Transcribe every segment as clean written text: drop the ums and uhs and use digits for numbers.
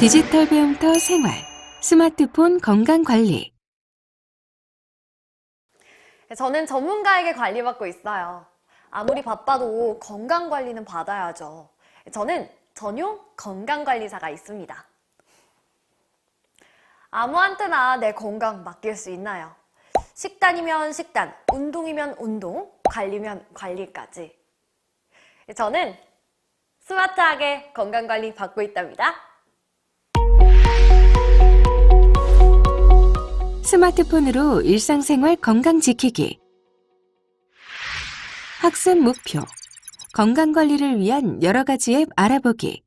디지털 배움터 생활, 스마트폰 건강관리. 저는 전문가에게 관리받고 있어요. 아무리 바빠도 건강관리는 받아야죠. 저는 전용 건강관리사가 있습니다. 아무한테나 내 건강 맡길 수 있나요? 식단이면 식단, 운동이면 운동, 관리면 관리까지. 저는 스마트하게 건강관리 받고 있답니다. 스마트폰으로 일상생활 건강 지키기. 학습 목표. 건강관리를 위한 여러 가지 앱 알아보기.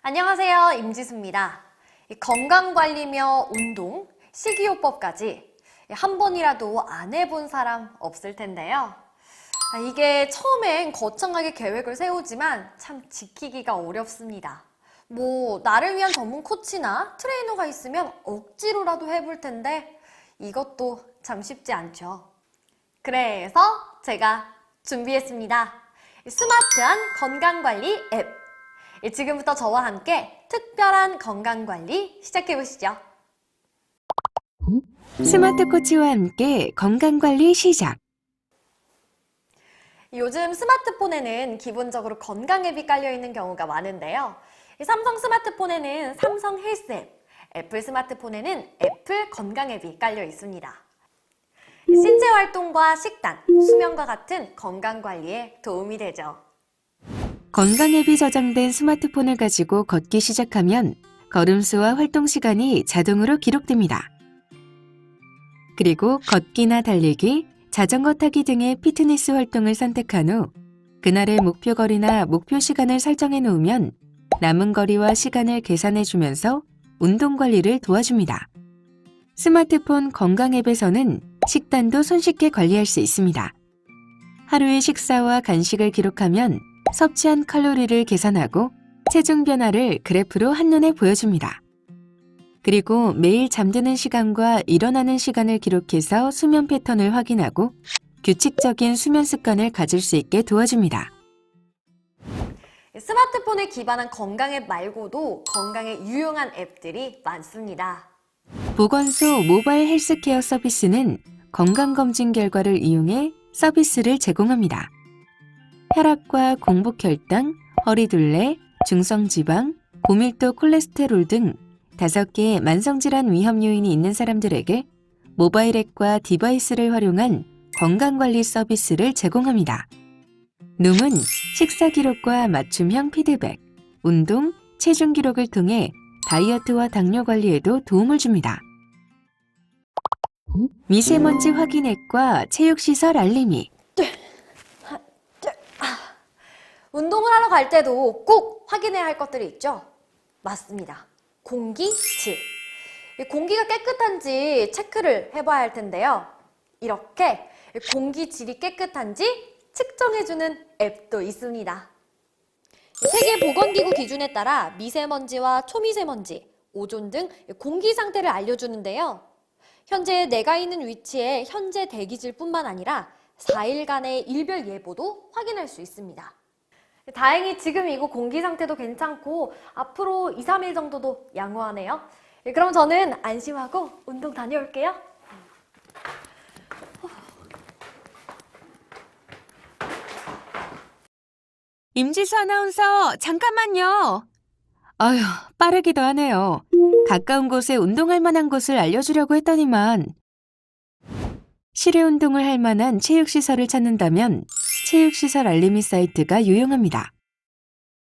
안녕하세요, 임지수입니다. 건강관리며 운동, 식이요법까지 한 번이라도 안 해본 사람 없을 텐데요. 이게 처음엔 거창하게 계획을 세우지만 참 지키기가 어렵습니다. 나를 위한 전문 코치나 트레이너가 있으면 억지로라도 해볼 텐데 이것도 참 쉽지 않죠. 그래서 제가 준비했습니다. 스마트한 건강관리 앱. 지금부터 저와 함께 특별한 건강관리 시작해보시죠. 스마트 코치와 함께 건강관리 시작. 요즘 스마트폰에는 기본적으로 건강 앱이 깔려있는 경우가 많은데요. 삼성 스마트폰에는 삼성 헬스 앱, 애플 스마트폰에는 애플 건강 앱이 깔려 있습니다. 신체 활동과 식단, 수면과 같은 건강 관리에 도움이 되죠. 건강 앱이 저장된 스마트폰을 가지고 걷기 시작하면 걸음수와 활동 시간이 자동으로 기록됩니다. 그리고 걷기나 달리기, 자전거 타기 등의 피트니스 활동을 선택한 후 그날의 목표 거리나 목표 시간을 설정해 놓으면 남은 거리와 시간을 계산해 주면서 운동 관리를 도와줍니다. 스마트폰 건강 앱에서는 식단도 손쉽게 관리할 수 있습니다. 하루의 식사와 간식을 기록하면 섭취한 칼로리를 계산하고 체중 변화를 그래프로 한눈에 보여줍니다. 그리고 매일 잠드는 시간과 일어나는 시간을 기록해서 수면 패턴을 확인하고 규칙적인 수면 습관을 가질 수 있게 도와줍니다. 스마트폰에 기반한 건강 앱 말고도 건강에 유용한 앱들이 많습니다. 보건소 모바일 헬스케어 서비스는 건강검진 결과를 이용해 서비스를 제공합니다. 혈압과 공복혈당, 허리둘레, 중성지방, 고밀도 콜레스테롤 등 5개의 만성질환 위험 요인이 있는 사람들에게 모바일 앱과 디바이스를 활용한 건강관리 서비스를 제공합니다. 눔은 식사 기록과 맞춤형 피드백, 운동, 체중 기록을 통해 다이어트와 당뇨 관리에도 도움을 줍니다. 미세먼지 확인 앱과 체육시설 알림이. 운동을 하러 갈 때도 꼭 확인해야 할 것들이 있죠? 맞습니다. 공기, 질. 공기가 깨끗한지 체크를 해봐야 할 텐데요. 이렇게 공기 질이 깨끗한지 측정해주는 앱도 있습니다. 세계보건기구 기준에 따라 미세먼지와 초미세먼지, 오존 등 공기 상태를 알려주는데요. 현재 내가 있는 위치의 현재 대기질뿐만 아니라 4일간의 일별 예보도 확인할 수 있습니다. 다행히 지금 이곳 공기 상태도 괜찮고 앞으로 2, 3일 정도도 양호하네요. 그럼 저는 안심하고 운동 다녀올게요. 임지수 아나운서, 잠깐만요. 아휴, 빠르기도 하네요. 가까운 곳에 운동할 만한 곳을 알려주려고 했더니만. 실외 운동을 할 만한 체육시설을 찾는다면 체육시설 알림이 사이트가 유용합니다.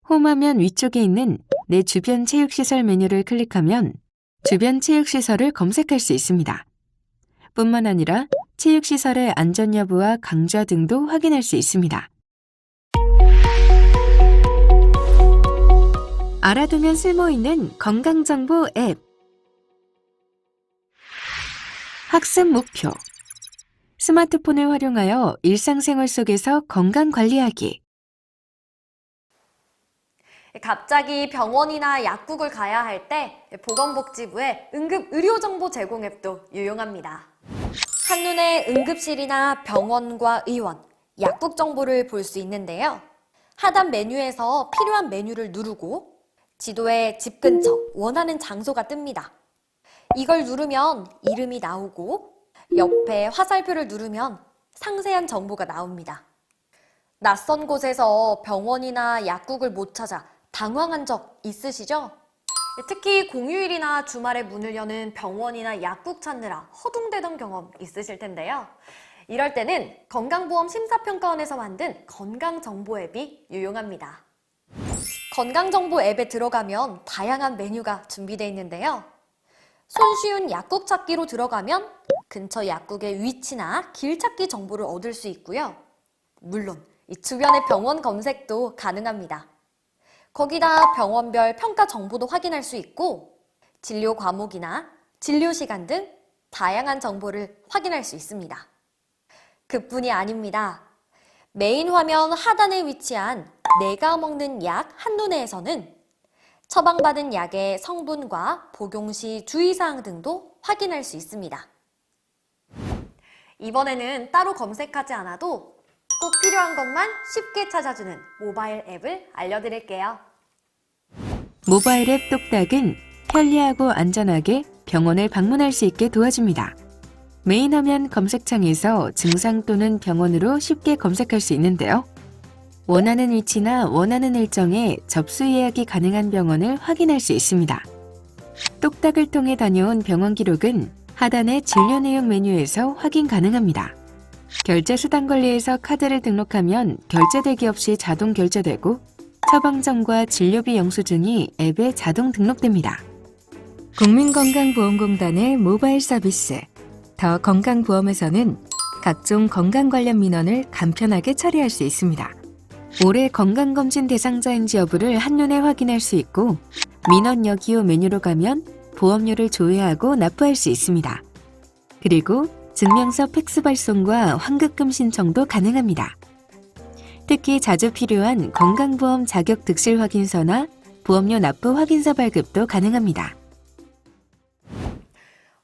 홈화면 위쪽에 있는 내 주변 체육시설 메뉴를 클릭하면 주변 체육시설을 검색할 수 있습니다. 뿐만 아니라 체육시설의 안전 여부와 강좌 등도 확인할 수 있습니다. 알아두면 쓸모있는 건강정보 앱. 학습 목표. 스마트폰을 활용하여 일상생활 속에서 건강 관리하기. 갑자기 병원이나 약국을 가야 할 때 보건복지부의 응급의료정보 제공 앱도 유용합니다. 한눈에 응급실이나 병원과 의원, 약국 정보를 볼 수 있는데요. 하단 메뉴에서 필요한 메뉴를 누르고 지도에 집 근처 원하는 장소가 뜹니다. 이걸 누르면 이름이 나오고 옆에 화살표를 누르면 상세한 정보가 나옵니다. 낯선 곳에서 병원이나 약국을 못 찾아 당황한 적 있으시죠? 특히 공휴일이나 주말에 문을 여는 병원이나 약국 찾느라 허둥대던 경험 있으실 텐데요. 이럴 때는 건강보험 심사평가원에서 만든 건강정보 앱이 유용합니다. 건강정보 앱에 들어가면 다양한 메뉴가 준비되어 있는데요. 손쉬운 약국 찾기로 들어가면 근처 약국의 위치나 길 찾기 정보를 얻을 수 있고요. 물론 이 주변의 병원 검색도 가능합니다. 거기다 병원별 평가 정보도 확인할 수 있고 진료 과목이나 진료 시간 등 다양한 정보를 확인할 수 있습니다. 그뿐이 아닙니다. 메인 화면 하단에 위치한 내가 먹는 약 한눈에에서는 처방받은 약의 성분과 복용 시 주의사항 등도 확인할 수 있습니다. 이번에는 따로 검색하지 않아도 꼭 필요한 것만 쉽게 찾아주는 모바일 앱을 알려드릴게요. 모바일 앱 똑딱은 편리하고 안전하게 병원을 방문할 수 있게 도와줍니다. 메인 화면 검색창에서 증상 또는 병원으로 쉽게 검색할 수 있는데요. 원하는 위치나 원하는 일정에 접수 예약이 가능한 병원을 확인할 수 있습니다. 똑딱을 통해 다녀온 병원 기록은 하단의 진료 내용 메뉴에서 확인 가능합니다. 결제 수단 관리에서 카드를 등록하면 결제대기 없이 자동 결제되고 처방전과 진료비 영수증이 앱에 자동 등록됩니다. 국민건강보험공단의 모바일 서비스 더 건강보험에서는 각종 건강 관련 민원을 간편하게 처리할 수 있습니다. 올해 건강검진 대상자인지 여부를 한눈에 확인할 수 있고 민원 여기요 메뉴로 가면 보험료를 조회하고 납부할 수 있습니다. 그리고 증명서 팩스 발송과 환급금 신청도 가능합니다. 특히 자주 필요한 건강보험 자격 득실 확인서나 보험료 납부 확인서 발급도 가능합니다.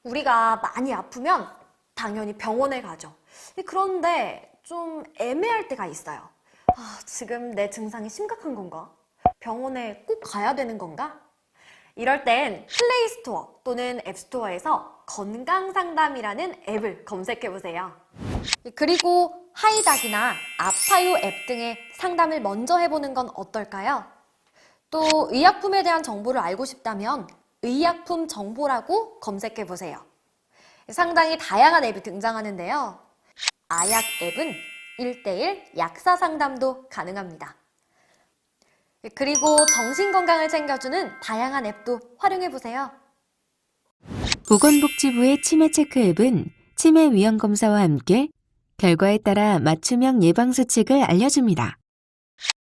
우리가 많이 아프면 당연히 병원에 가죠. 그런데 좀 애매할 때가 있어요. 지금 내 증상이 심각한 건가? 병원에 꼭 가야 되는 건가? 이럴 땐 플레이스토어 또는 앱스토어에서 건강상담이라는 앱을 검색해보세요. 그리고 하이닥이나 아파요 앱 등의 상담을 먼저 해보는 건 어떨까요? 또 의약품에 대한 정보를 알고 싶다면 의약품 정보라고 검색해보세요. 상당히 다양한 앱이 등장하는데요. 아약 앱은 1:1 약사 상담도 가능합니다. 그리고 정신건강을 챙겨주는 다양한 앱도 활용해보세요. 보건복지부의 치매체크 앱은 치매 위험 검사와 함께 결과에 따라 맞춤형 예방수칙을 알려줍니다.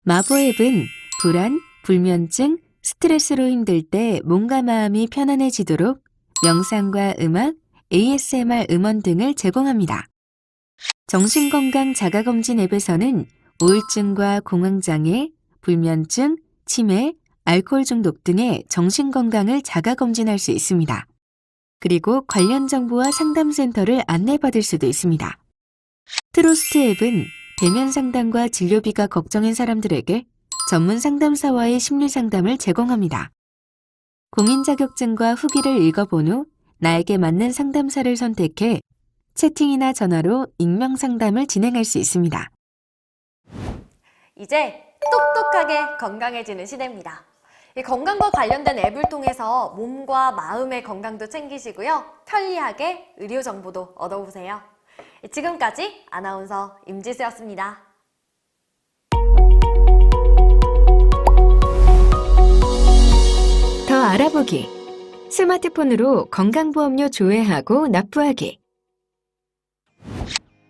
마보 앱은 불안, 불면증, 스트레스로 힘들 때 몸과 마음이 편안해지도록 명상과 음악, ASMR 음원 등을 제공합니다. 정신건강 자가검진 앱에서는 우울증과 공황장애, 불면증, 치매, 알코올 중독 등의 정신건강을 자가검진할 수 있습니다. 그리고 관련 정보와 상담센터를 안내받을 수도 있습니다. 트로스트 앱은 대면 상담과 진료비가 걱정인 사람들에게 전문 상담사와의 심리 상담을 제공합니다. 공인 자격증과 후기를 읽어본 후 나에게 맞는 상담사를 선택해 채팅이나 전화로 익명 상담을 진행할 수 있습니다. 이제 똑똑하게 건강해지는 시대입니다. 이 건강과 관련된 앱을 통해서 몸과 마음의 건강도 챙기시고요. 편리하게 의료 정보도 얻어보세요. 지금까지 아나운서 임지수였습니다. 더 알아보기. 스마트폰으로 건강보험료 조회하고 납부하기.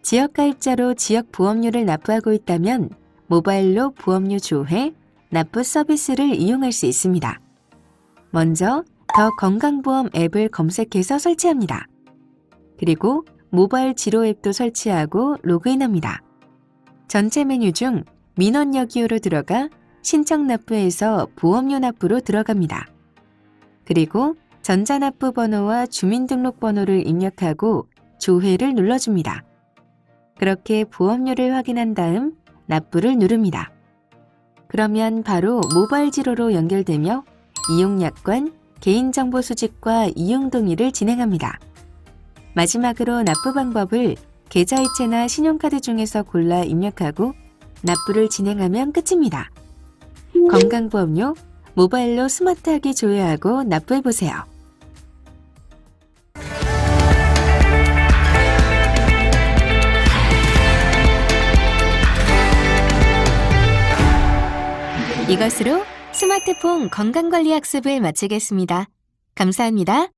지역가입자로 지역보험료를 납부하고 있다면 모바일로 보험료 조회, 납부 서비스를 이용할 수 있습니다. 먼저 더 건강보험 앱을 검색해서 설치합니다. 그리고 모바일 지로 앱도 설치하고 로그인합니다. 전체 메뉴 중 민원 여기요로 들어가 신청 납부에서 보험료 납부로 들어갑니다. 그리고 전자납부 번호와 주민등록번호를 입력하고 조회를 눌러줍니다. 그렇게 보험료를 확인한 다음 납부를 누릅니다. 그러면 바로 모바일 지로로 연결되며 이용약관, 개인정보 수집과 이용 동의를 진행합니다. 마지막으로 납부 방법을 계좌이체나 신용카드 중에서 골라 입력하고 납부를 진행하면 끝입니다. 건강보험료 모바일로 스마트하게 조회하고 납부해보세요. 이것으로 스마트폰 건강관리 학습을 마치겠습니다. 감사합니다.